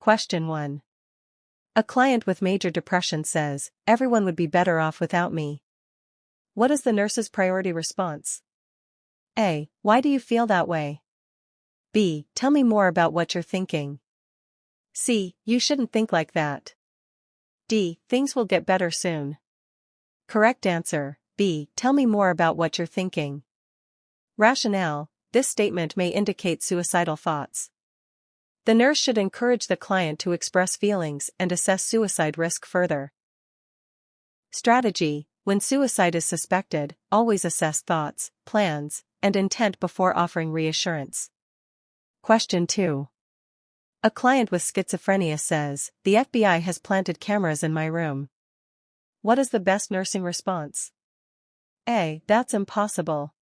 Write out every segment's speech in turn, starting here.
Question 1. A client with major depression says, "Everyone would be better off without me." What is the nurse's priority response? A. Why do you feel that way? B. Tell me more about what you're thinking. C. You shouldn't think like that. D. Things will get better soon. Correct answer, B. Tell me more about what you're thinking. Rationale: this statement may indicate suicidal thoughts. The nurse should encourage the client to express feelings and assess suicide risk further. Strategy: when suicide is suspected, always assess thoughts, plans, and intent before offering reassurance. Question 2. A client with schizophrenia says, "The FBI has planted cameras in my room." What is the best nursing response? A. That's impossible.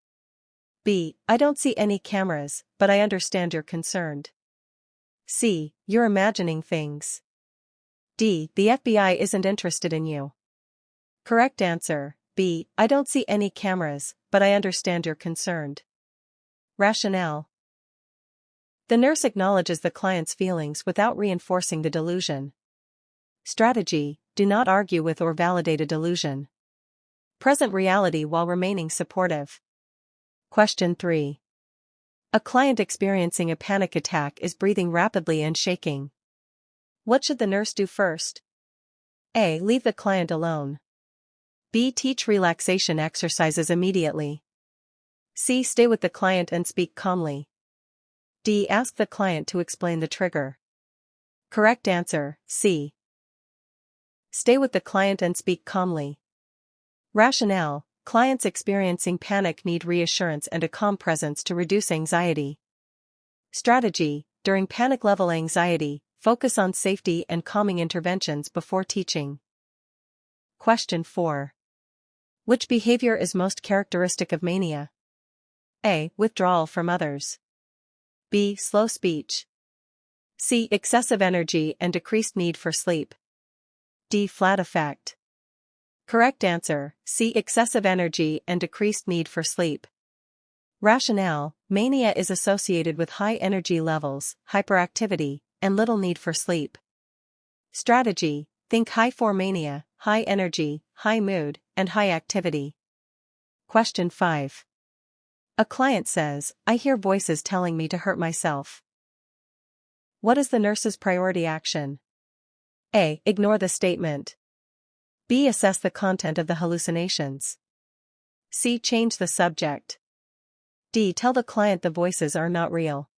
B. I don't see any cameras, but I understand you're concerned. C. You're imagining things. D. The FBI isn't interested in you. Correct answer, B. I don't see any cameras, but I understand you're concerned. Rationale: the nurse acknowledges the client's feelings without reinforcing the delusion. Strategy: do not argue with or validate a delusion. Present reality while remaining supportive. Question 3. A client experiencing a panic attack is breathing rapidly and shaking. What should the nurse do first? A. Leave the client alone. B. Teach relaxation exercises immediately. C. Stay with the client and speak calmly. D. Ask the client to explain the trigger. Correct answer, C. Stay with the client and speak calmly. Rationale: clients experiencing panic need reassurance and a calm presence to reduce anxiety. Strategy: during panic-level anxiety, focus on safety and calming interventions before teaching. Question 4. Which behavior is most characteristic of mania? A. Withdrawal from others. B. Slow speech. C. Excessive energy and decreased need for sleep. D. Flat effect. Correct answer, C. Excessive energy and decreased need for sleep. Rationale: mania is associated with high energy levels, hyperactivity, and little need for sleep. Strategy: think high for mania, high energy, high mood, and high activity. Question 5. A client says, "I hear voices telling me to hurt myself." What is the nurse's priority action? A. Ignore the statement. B. Assess the content of the hallucinations. C. Change the subject. D. Tell the client the voices are not real.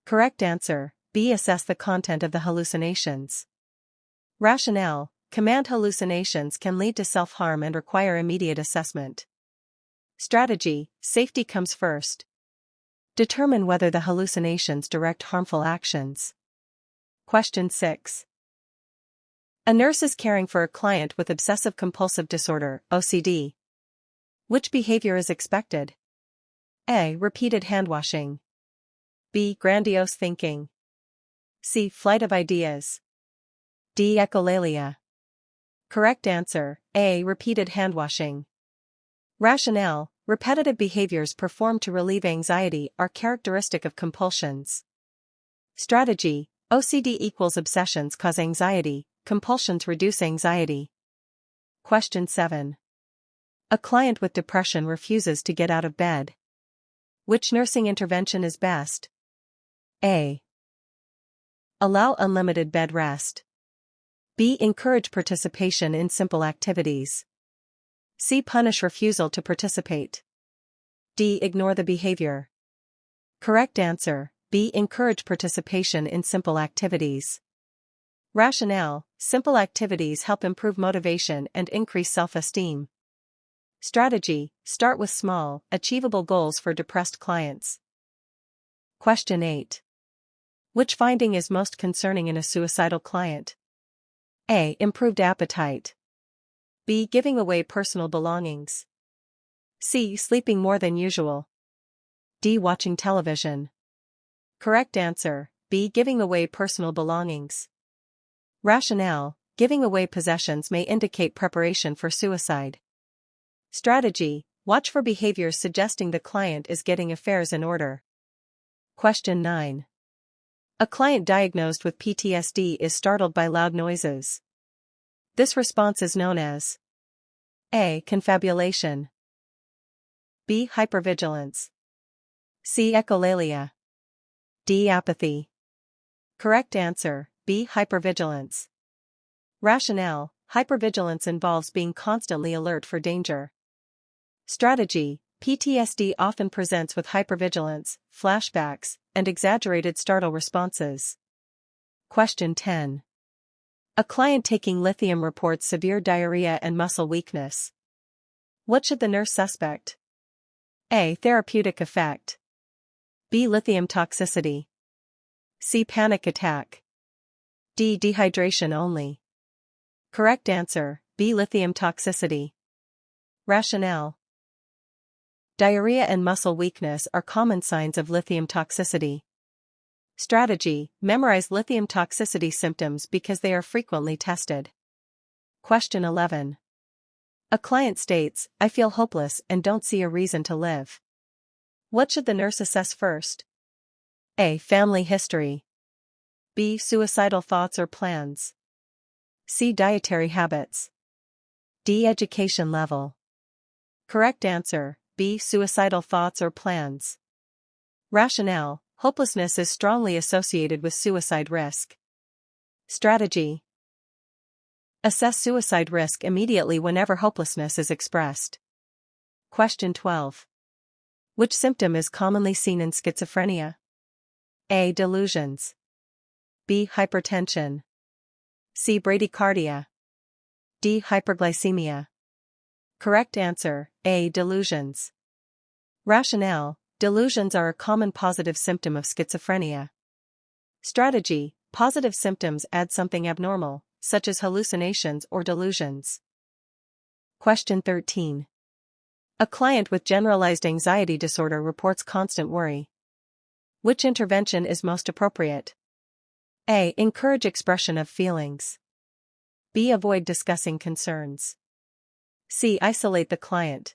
Correct answer, B. Assess the content of the hallucinations. Rationale: command hallucinations can lead to self-harm and require immediate assessment. Strategy: safety comes first. Determine whether the hallucinations direct harmful actions. Question 6. A nurse is caring for a client with obsessive-compulsive disorder, OCD. Which behavior is expected? A. Repeated handwashing. B. Grandiose thinking. C. Flight of ideas. D. Echolalia. Correct answer, A. Repeated handwashing. Rationale: repetitive behaviors performed to relieve anxiety are characteristic of compulsions. Strategy: OCD equals obsessions cause anxiety, compulsions reduce anxiety. Question 7. A client with depression refuses to get out of bed. Which nursing intervention is best? A. Allow unlimited bed rest. B. Encourage participation in simple activities. C. Punish refusal to participate. D. Ignore the behavior. Correct answer, B. Encourage participation in simple activities. Rationale: simple activities help improve motivation and increase self-esteem. Strategy: start with small, achievable goals for depressed clients. Question 8. Which finding is most concerning in a suicidal client? A. Improved appetite. B. Giving away personal belongings. C. Sleeping more than usual. D. Watching television. Correct answer, B. Giving away personal belongings. Rationale: giving away possessions may indicate preparation for suicide. Strategy: watch for behaviors suggesting the client is getting affairs in order. Question 9. A client diagnosed with PTSD is startled by loud noises. This response is known as A. Confabulation, B. Hypervigilance, C. Echolalia, D. Apathy. Correct answer, B. Hypervigilance. Rationale: hypervigilance involves being constantly alert for danger. Strategy: PTSD often presents with hypervigilance, flashbacks, and exaggerated startle responses. Question 10. A client taking lithium reports severe diarrhea and muscle weakness. What should the nurse suspect? A. Therapeutic effect, B. Lithium toxicity, C. Panic attack, D. Dehydration only. Correct answer, B. Lithium toxicity. Rationale: diarrhea and muscle weakness are common signs of lithium toxicity. Strategy: memorize lithium toxicity symptoms because they are frequently tested. Question 11. A client states, "I feel hopeless and don't see a reason to live." What should the nurse assess first? A. Family history, B. Suicidal thoughts or plans, C. Dietary habits, D. Education level. Correct answer, B. Suicidal thoughts or plans. Rationale: hopelessness is strongly associated with suicide risk. Strategy: assess suicide risk immediately whenever hopelessness is expressed. Question 12. Which symptom is commonly seen in schizophrenia? A. Delusions, B. Hypertension, C. Bradycardia, D. Hyperglycemia. Correct answer, A. Delusions. Rationale: delusions are a common positive symptom of schizophrenia. Strategy: positive symptoms add something abnormal, such as hallucinations or delusions. Question 13. A client with generalized anxiety disorder reports constant worry. Which intervention is most appropriate? A. Encourage expression of feelings, B. Avoid discussing concerns, C. Isolate the client,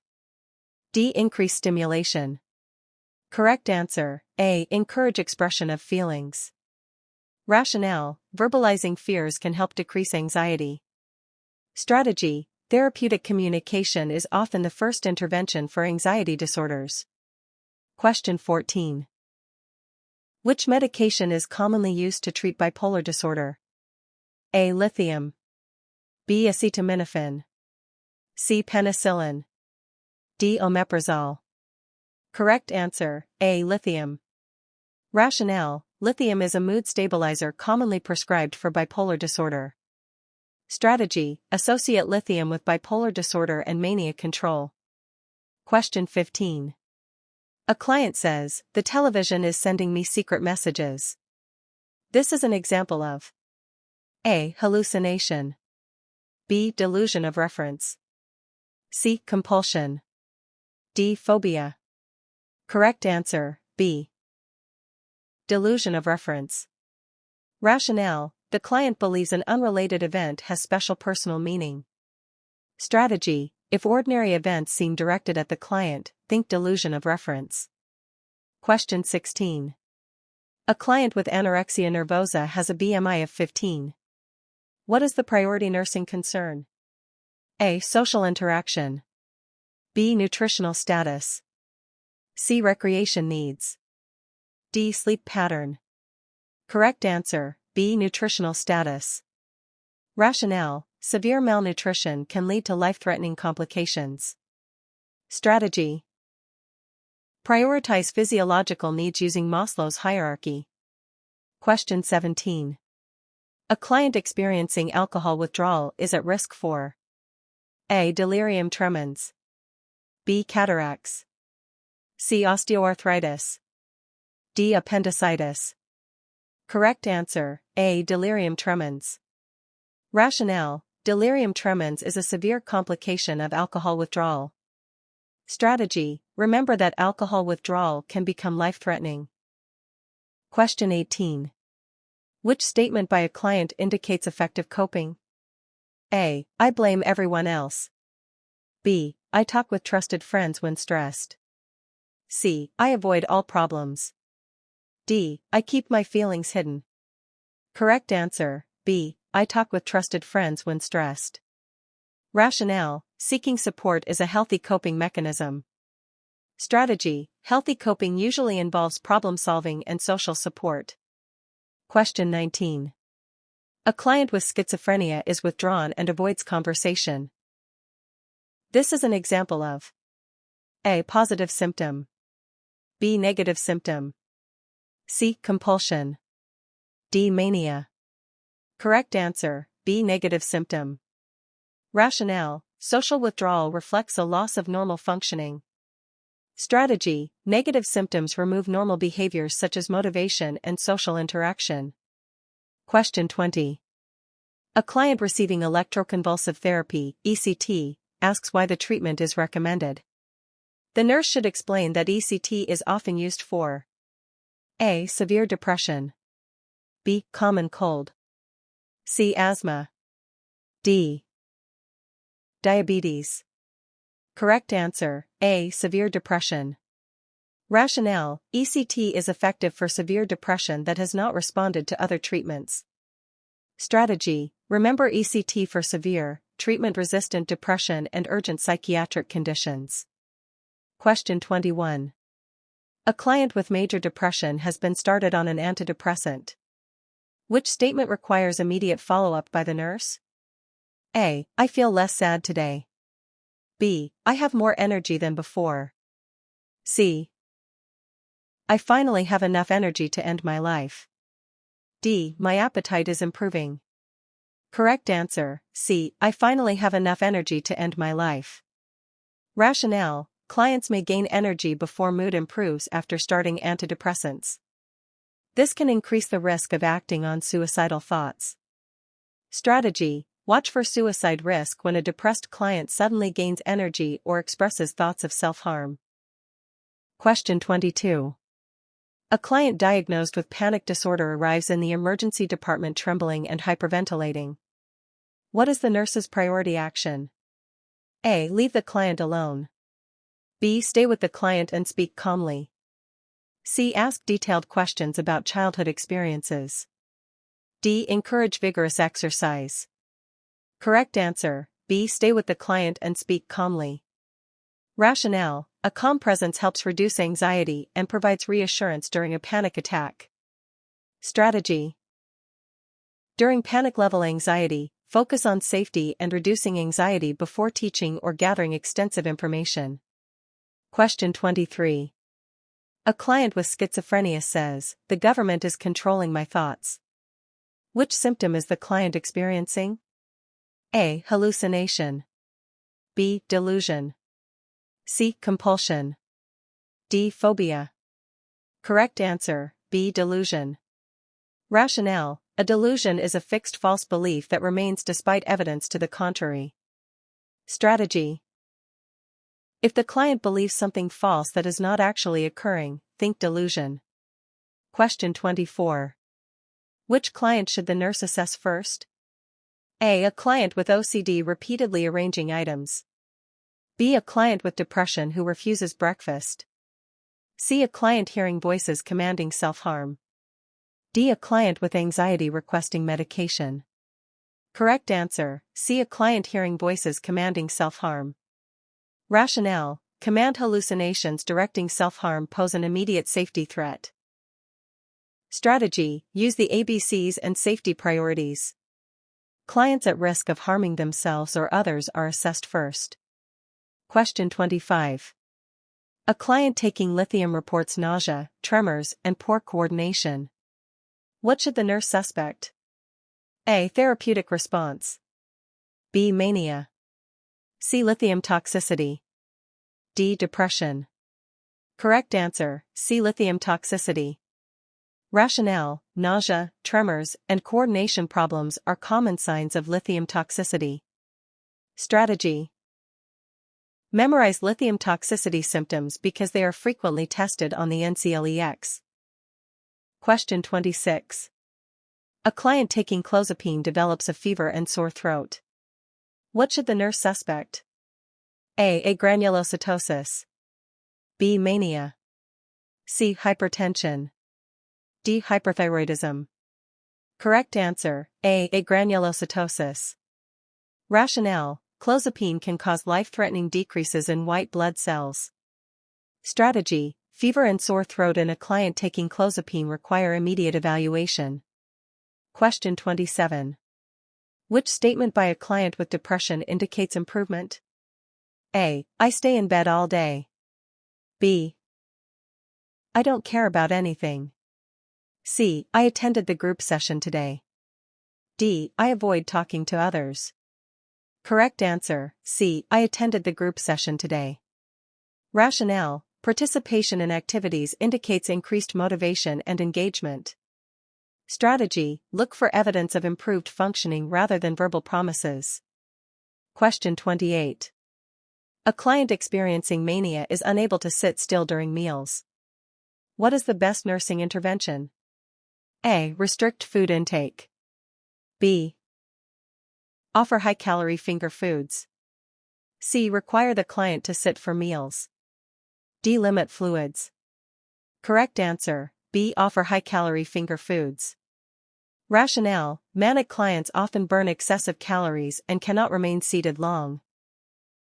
D. Increase stimulation. Correct answer, A. Encourage expression of feelings. Rationale: verbalizing fears can help decrease anxiety. Strategy: therapeutic communication is often the first intervention for anxiety disorders. Question 14. Which medication is commonly used to treat bipolar disorder? A. Lithium, B. Acetaminophen, C. Penicillin, D. Omeprazole. Correct answer, A. Lithium. Rationale: lithium is a mood stabilizer commonly prescribed for bipolar disorder. Strategy: associate lithium with bipolar disorder and mania control. Question 15. A client says, "The television is sending me secret messages." This is an example of A. Hallucination, B. Delusion of reference, C. Compulsion, D. Phobia. Correct answer, B. Delusion of reference. Rationale: the client believes an unrelated event has special personal meaning. Strategy: if ordinary events seem directed at the client, think delusion of reference. Question 16. A client with anorexia nervosa has a BMI of 15. What is the priority nursing concern? A. Social interaction, B. Nutritional status, C. Recreation needs, D. Sleep pattern. Correct answer, B. Nutritional status. Rationale: severe malnutrition can lead to life-threatening complications. Strategy: prioritize physiological needs using Maslow's hierarchy. Question 17. A client experiencing alcohol withdrawal is at risk for A. Delirium tremens, B. Cataracts, C. Osteoarthritis, D. Appendicitis. Correct answer, A. Delirium tremens. Rationale: delirium tremens is a severe complication of alcohol withdrawal. Strategy: remember that alcohol withdrawal can become life-threatening. Question 18. Which statement by a client indicates effective coping? A. I blame everyone else, B. I talk with trusted friends when stressed, C. I avoid all problems, D. I keep my feelings hidden. Correct answer, B. I talk with trusted friends when stressed. Rationale: seeking support is a healthy coping mechanism. Strategy: healthy coping usually involves problem-solving and social support. Question 19. A client with schizophrenia is withdrawn and avoids conversation. This is an example of A. Positive symptom. B. Negative symptom. C. Compulsion. D. Mania. Correct answer, B. Negative symptom. Rationale: social withdrawal reflects a loss of normal functioning. Strategy: negative symptoms remove normal behaviors such as motivation and social interaction. Question 20. A client receiving electroconvulsive therapy, ECT, asks why the treatment is recommended. The nurse should explain that ECT is often used for A. Severe depression. B. Common cold. C. Asthma. D. Diabetes. Correct answer, A. Severe depression. Rationale: ECT is effective for severe depression that has not responded to other treatments. Strategy: remember ECT for severe, treatment-resistant depression and urgent psychiatric conditions. Question 21. A client with major depression has been started on an antidepressant. Which statement requires immediate follow-up by the nurse? A. I feel less sad today. B. I have more energy than before. C. I finally have enough energy to end my life. D. My appetite is improving. Correct answer, C. I finally have enough energy to end my life. Rationale: clients may gain energy before mood improves after starting antidepressants. This can increase the risk of acting on suicidal thoughts. Strategy: watch for suicide risk when a depressed client suddenly gains energy or expresses thoughts of self-harm. Question 22. A client diagnosed with panic disorder arrives in the emergency department trembling and hyperventilating. What is the nurse's priority action? A. Leave the client alone. B. Stay with the client and speak calmly. C. Ask detailed questions about childhood experiences. D. Encourage vigorous exercise. Correct answer, B. Stay with the client and speak calmly. Rationale: a calm presence helps reduce anxiety and provides reassurance during a panic attack. Strategy: during panic-level anxiety, focus on safety and reducing anxiety before teaching or gathering extensive information. Question 23. A client with schizophrenia says, "The government is controlling my thoughts." Which symptom is the client experiencing? A. Hallucination. B. Delusion. C. Compulsion. D. Phobia. Correct answer, B. Delusion. Rationale: a delusion is a fixed false belief that remains despite evidence to the contrary. Strategy: if the client believes something false that is not actually occurring, think delusion. Question 24. Which client should the nurse assess first? A. A client with OCD repeatedly arranging items. B. A client with depression who refuses breakfast. C. A client hearing voices commanding self-harm. D. A client with anxiety requesting medication. Correct answer, C. A client hearing voices commanding self-harm. Rationale: command hallucinations directing self-harm pose an immediate safety threat. Strategy: use the ABCs and safety priorities. Clients at risk of harming themselves or others are assessed first. Question 25. A client taking lithium reports nausea, tremors, and poor coordination. What should the nurse suspect? A. Therapeutic response. B. Mania. C. Lithium toxicity. D. Depression. Correct answer, C. Lithium toxicity. Rationale: nausea, tremors, and coordination problems are common signs of lithium toxicity. Strategy: memorize lithium toxicity symptoms because they are frequently tested on the Nclex. Question 26. A client taking clozapine develops a fever and sore throat. What should the nurse suspect? A. Granulocytosis. B. Mania. C. Hypertension. D. Hyperthyroidism. Correct answer, A. Agranulocytosis. Rationale: clozapine can cause life-threatening decreases in white blood cells. Strategy: fever and sore throat in a client taking clozapine require immediate evaluation. Question 27. Which statement by a client with depression indicates improvement? A. I stay in bed all day. B. I don't care about anything. C. I attended the group session today. D. I avoid talking to others. Correct answer, C. I attended the group session today. Rationale: participation in activities indicates increased motivation and engagement. Strategy: look for evidence of improved functioning rather than verbal promises. Question 28. A client experiencing mania is unable to sit still during meals. What is the best nursing intervention? A. Restrict food intake. B. Offer high-calorie finger foods. C. Require the client to sit for meals. D. Limit fluids. Correct answer, B. Offer high-calorie finger foods. Rationale: manic clients often burn excessive calories and cannot remain seated long.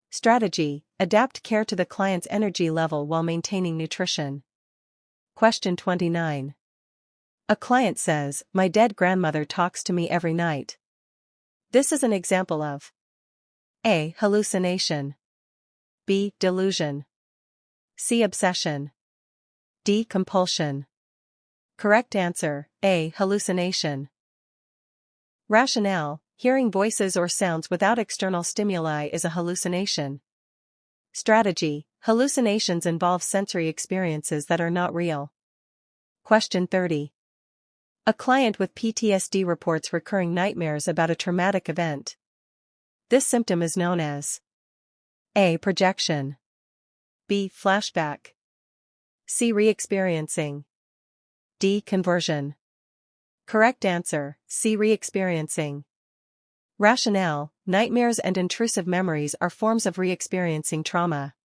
Strategy: adapt care to the client's energy level while maintaining nutrition. Question 29. A client says, "My dead grandmother talks to me every night." This is an example of A. hallucination. B. delusion. C. obsession. D. compulsion. Correct answer, A. hallucination. Rationale: hearing voices or sounds without external stimuli is a hallucination. Strategy: hallucinations involve sensory experiences that are not real. Question 30. A client with PTSD reports recurring nightmares about a traumatic event. This symptom is known as A. projection. B. flashback. C. re-experiencing. D. conversion. Correct answer, C. re-experiencing. Rationale: nightmares and intrusive memories are forms of re-experiencing trauma.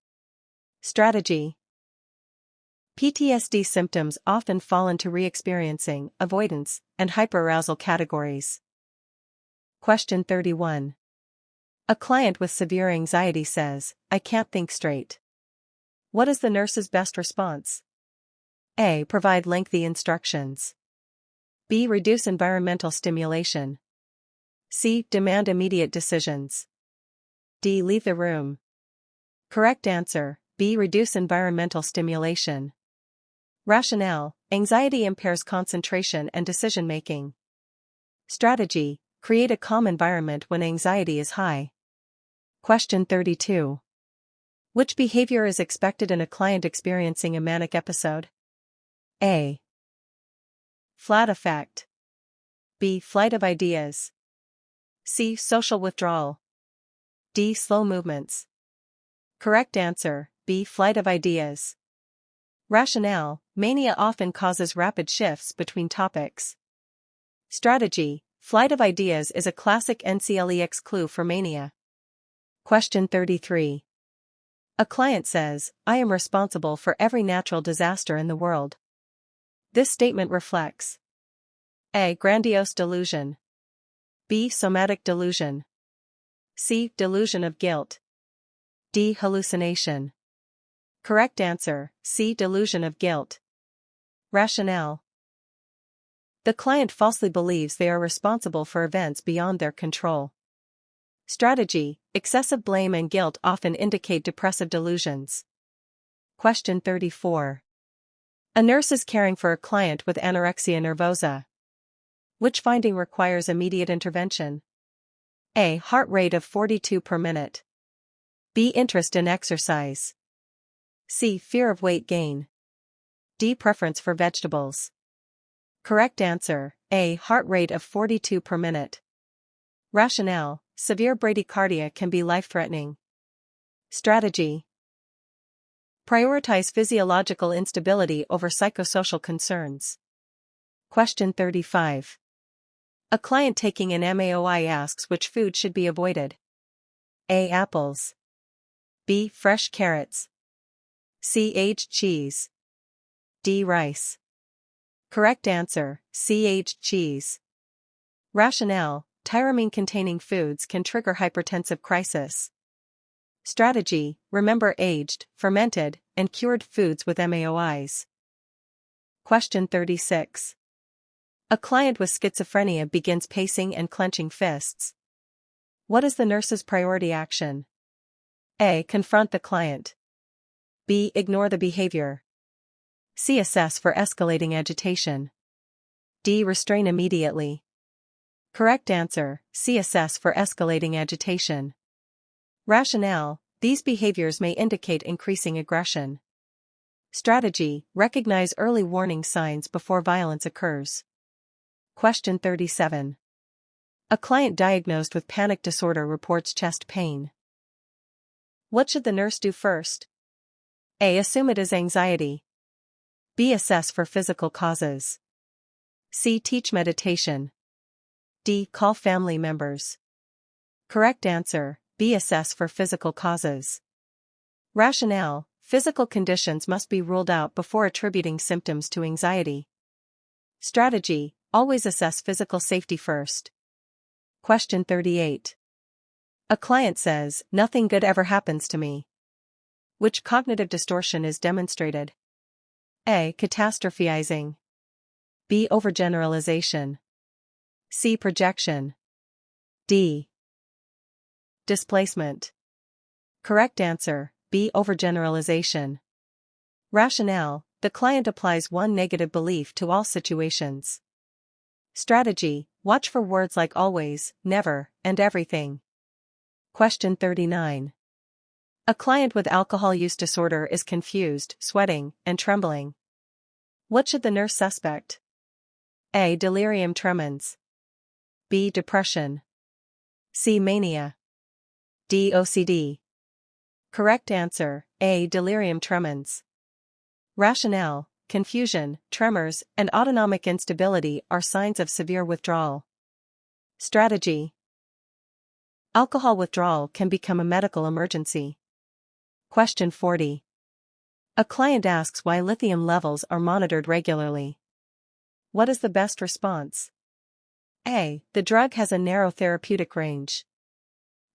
Strategy: PTSD symptoms often fall into re-experiencing, avoidance, and hyperarousal categories. Question 31. A client with severe anxiety says, "I can't think straight." What is the nurse's best response? A. Provide lengthy instructions. B. Reduce environmental stimulation. C. Demand immediate decisions. D. Leave the room. Correct answer, B. Reduce environmental stimulation. Rationale: anxiety impairs concentration and decision-making. Strategy: create a calm environment when anxiety is high. Question 32. Which behavior is expected in a client experiencing a manic episode? A. Flat affect. B. Flight of ideas. C. Social withdrawal. D. Slow movements. Correct answer, B. Flight of ideas. Rationale: mania often causes rapid shifts between topics. Strategy: flight of ideas is a classic Nclex clue for mania. Question 33. A client says, "I am responsible for every natural disaster in the world." This statement reflects A. Grandiose delusion. B. Somatic delusion. C. Delusion of guilt. D. Hallucination. Correct answer, C. Delusion of guilt. Rationale: the client falsely believes they are responsible for events beyond their control. Strategy: excessive blame and guilt often indicate depressive delusions. Question 34. A nurse is caring for a client with anorexia nervosa. Which finding requires immediate intervention? A. Heart rate of 42 per minute. B. Interest in exercise. C. Fear of weight gain. D. Preference for vegetables. Correct answer, A. Heart rate of 42 per minute. Rationale: severe bradycardia can be life-threatening. Strategy: prioritize physiological instability over psychosocial concerns. Question 35. A client taking an MAOI asks which food should be avoided. A. Apples. B. Fresh carrots. C. Aged cheese. D. Rice. Correct answer, C. Aged cheese. Rationale: tyramine-containing foods can trigger hypertensive crisis. Strategy: remember aged, fermented, and cured foods with MAOIs. Question 36. A client with schizophrenia begins pacing and clenching fists. What is the nurse's priority action? A. Confront the client. B. Ignore the behavior. C. Assess for escalating agitation. D. Restrain immediately. Correct answer, C. Assess for escalating agitation. Rationale: these behaviors may indicate increasing aggression. Strategy: recognize early warning signs before violence occurs. Question 37. A client diagnosed with panic disorder reports chest pain. What should the nurse do first? A. Assume it is anxiety. B. Assess for physical causes. C. Teach meditation. D. Call family members. Correct answer, B. Assess for physical causes. Rationale: physical conditions must be ruled out before attributing symptoms to anxiety. Strategy: always assess physical safety first. Question 38. A client says, "Nothing good ever happens to me." Which cognitive distortion is demonstrated? A. Catastrophizing. B. Overgeneralization. C. Projection. D. Displacement. Correct answer, B. Overgeneralization. Rationale: the client applies one negative belief to all situations. Strategy: watch for words like always, never, and everything. Question 39. A client with alcohol use disorder is confused, sweating, and trembling. What should the nurse suspect? A. Delirium tremens. B. Depression. C. Mania. D. OCD. Correct answer, A. Delirium tremens. Rationale: confusion, tremors, and autonomic instability are signs of severe withdrawal. Strategy: alcohol withdrawal can become a medical emergency. Question 40. A client asks why lithium levels are monitored regularly. What is the best response? A. The drug has a narrow therapeutic range.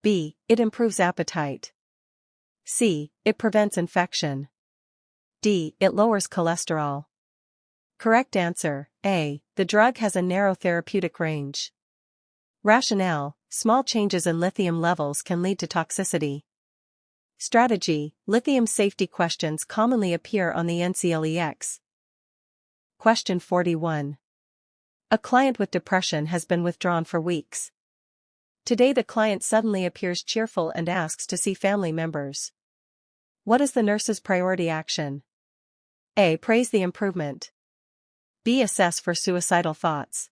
B. It improves appetite. C. It prevents infection. D. It lowers cholesterol. Correct answer, A. The drug has a narrow therapeutic range. Rationale: small changes in lithium levels can lead to toxicity. Strategy: lithium safety questions commonly appear on the Nclex. Question 41. A client with depression has been withdrawn for weeks. Today the client suddenly appears cheerful and asks to see family members. What is the nurse's priority action? A. Praise the improvement. B. Assess for suicidal thoughts.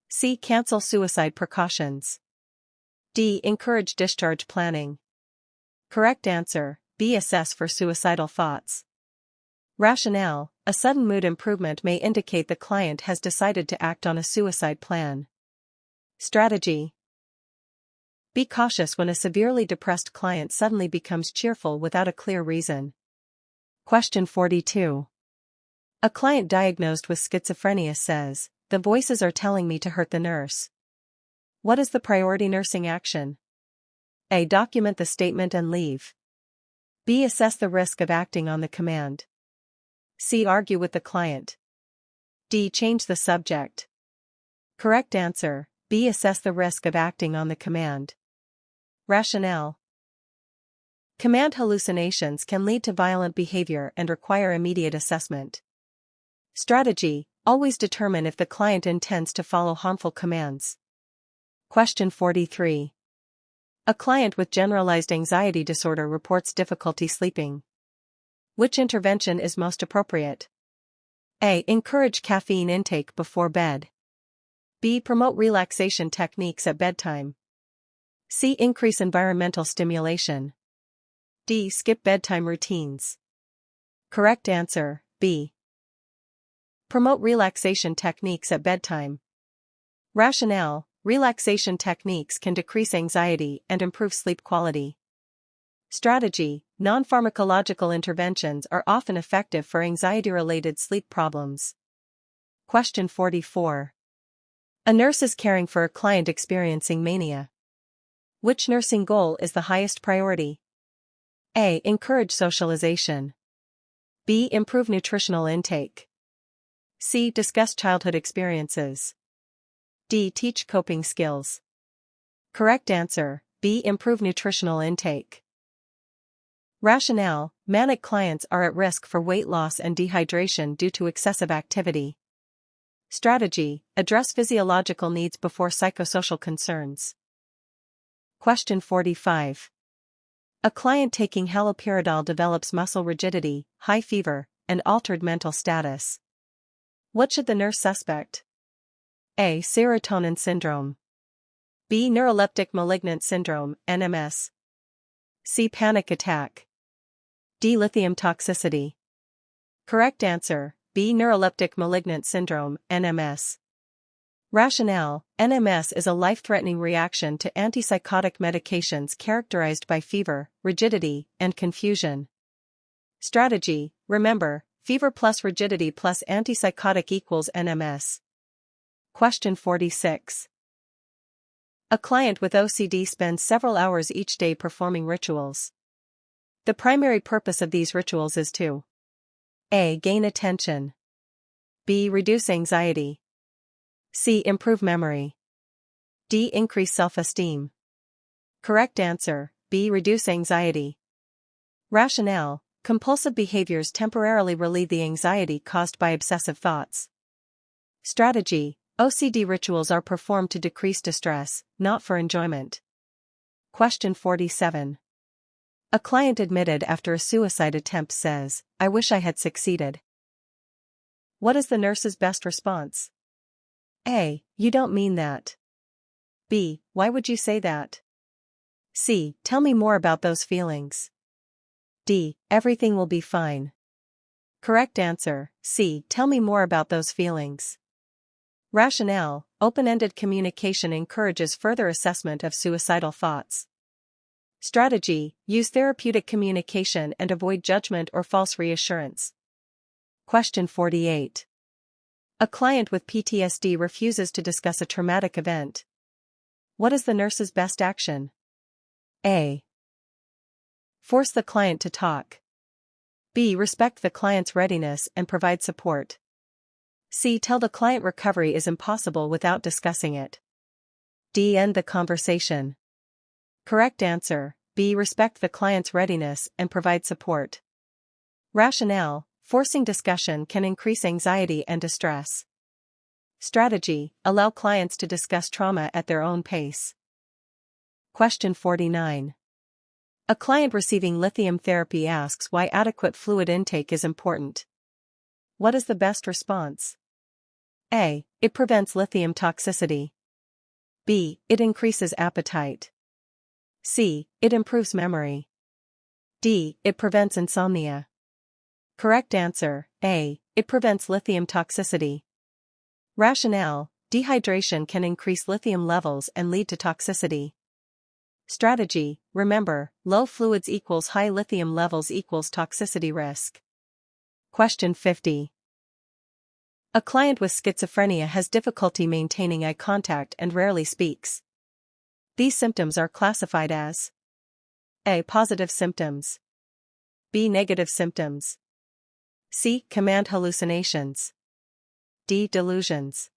C. Cancel suicide precautions. D. Encourage discharge planning. Correct answer, B. Assess for suicidal thoughts. Rationale: a sudden mood improvement may indicate the client has decided to act on a suicide plan. Strategy: be cautious when a severely depressed client suddenly becomes cheerful without a clear reason. Question 42. A client diagnosed with schizophrenia says, "The voices are telling me to hurt the nurse." What is the priority nursing action? A. Document the statement and leave. B. Assess the risk of acting on the command. C. Argue with the client. D. Change the subject. Correct answer, B. Assess the risk of acting on the command. Rationale: command hallucinations can lead to violent behavior and require immediate assessment. Strategy: always determine if the client intends to follow harmful commands. Question 43. A client with generalized anxiety disorder reports difficulty sleeping. Which intervention is most appropriate? A. Encourage caffeine intake before bed. B. Promote relaxation techniques at bedtime. C. Increase environmental stimulation. D. Skip bedtime routines. Correct answer, B. Promote relaxation techniques at bedtime. Rationale: relaxation techniques can decrease anxiety and improve sleep quality. Strategy: non-pharmacological interventions are often effective for anxiety-related sleep problems. Question 44. A nurse is caring for a client experiencing mania. Which nursing goal is the highest priority? A. Encourage socialization. B. Improve nutritional intake. C. Discuss childhood experiences. D. Teach coping skills. Correct answer, B. Improve nutritional intake. Rationale: manic clients are at risk for weight loss and dehydration due to excessive activity. Strategy: address physiological needs before psychosocial concerns. Question 45. A client taking haloperidol develops muscle rigidity, high fever, and altered mental status. What should the nurse suspect? A. Serotonin syndrome. B. Neuroleptic malignant syndrome, NMS. C. Panic attack. D. Lithium toxicity. Correct answer, B. Neuroleptic malignant syndrome, NMS. Rationale: NMS is a life-threatening reaction to antipsychotic medications characterized by fever, rigidity, and confusion. Strategy: remember, fever plus rigidity plus antipsychotic equals NMS. Question 46. A client with OCD spends several hours each day performing rituals. The primary purpose of these rituals is to A. Gain attention. B. Reduce anxiety. C. Improve memory. D. Increase self-esteem. Correct answer, B. Reduce anxiety. Rationale: compulsive behaviors temporarily relieve the anxiety caused by obsessive thoughts. Strategy: OCD rituals are performed to decrease distress, not for enjoyment. Question 47. A client admitted after a suicide attempt says, "I wish I had succeeded." What is the nurse's best response? A. You don't mean that. B. Why would you say that? C. Tell me more about those feelings. D. Everything will be fine. Correct answer, C. Tell me more about those feelings. Rationale: open-ended communication encourages further assessment of suicidal thoughts. Strategy: use therapeutic communication and avoid judgment or false reassurance. Question 48. A client with PTSD refuses to discuss a traumatic event. What is the nurse's best action? A. Force the client to talk. B. Respect the client's readiness and provide support. C. Tell the client recovery is impossible without discussing it. D. End the conversation. Correct answer, B. Respect the client's readiness and provide support. Rationale: forcing discussion can increase anxiety and distress. Strategy: allow clients to discuss trauma at their own pace. Question 49. A client receiving lithium therapy asks why adequate fluid intake is important. What is the best response? A. It prevents lithium toxicity. B. It increases appetite. C. It improves memory. D. It prevents insomnia. Correct answer, A. It prevents lithium toxicity. Rationale: dehydration can increase lithium levels and lead to toxicity. Strategy: remember, low fluids equals high lithium levels equals toxicity risk. Question 50. A client with schizophrenia has difficulty maintaining eye contact and rarely speaks. These symptoms are classified as A. Positive symptoms. B. Negative symptoms. C. Command hallucinations. D. Delusions.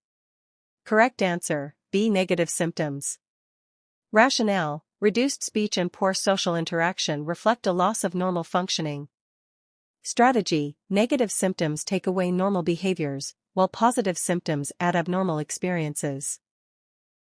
Correct answer, B. Negative symptoms. Rationale: reduced speech and poor social interaction reflect a loss of normal functioning. Strategy: negative symptoms take away normal behaviors, while positive symptoms add abnormal experiences.